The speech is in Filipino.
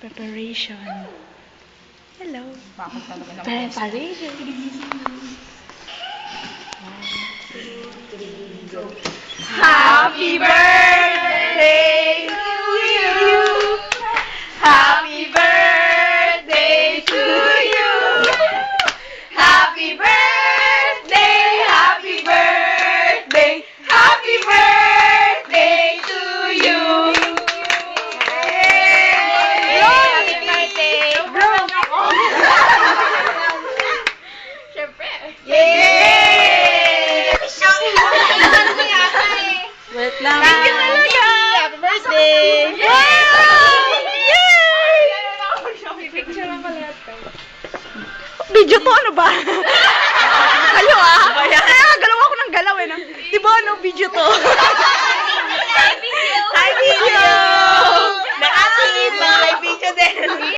Preparation. Hello. Preparation. Happy birthday to you. Happy birthday to you. Happy birthday, happy birthday, happy birthday to you. Happy birthday. Siyempre. Yay! Wait lang. Thank you talaga. Happy birthday. Picture lang pala ito. Video to, ano ba? Kayo ah? Kaya galaw ako ng galaw eh. Di ba ano, video to?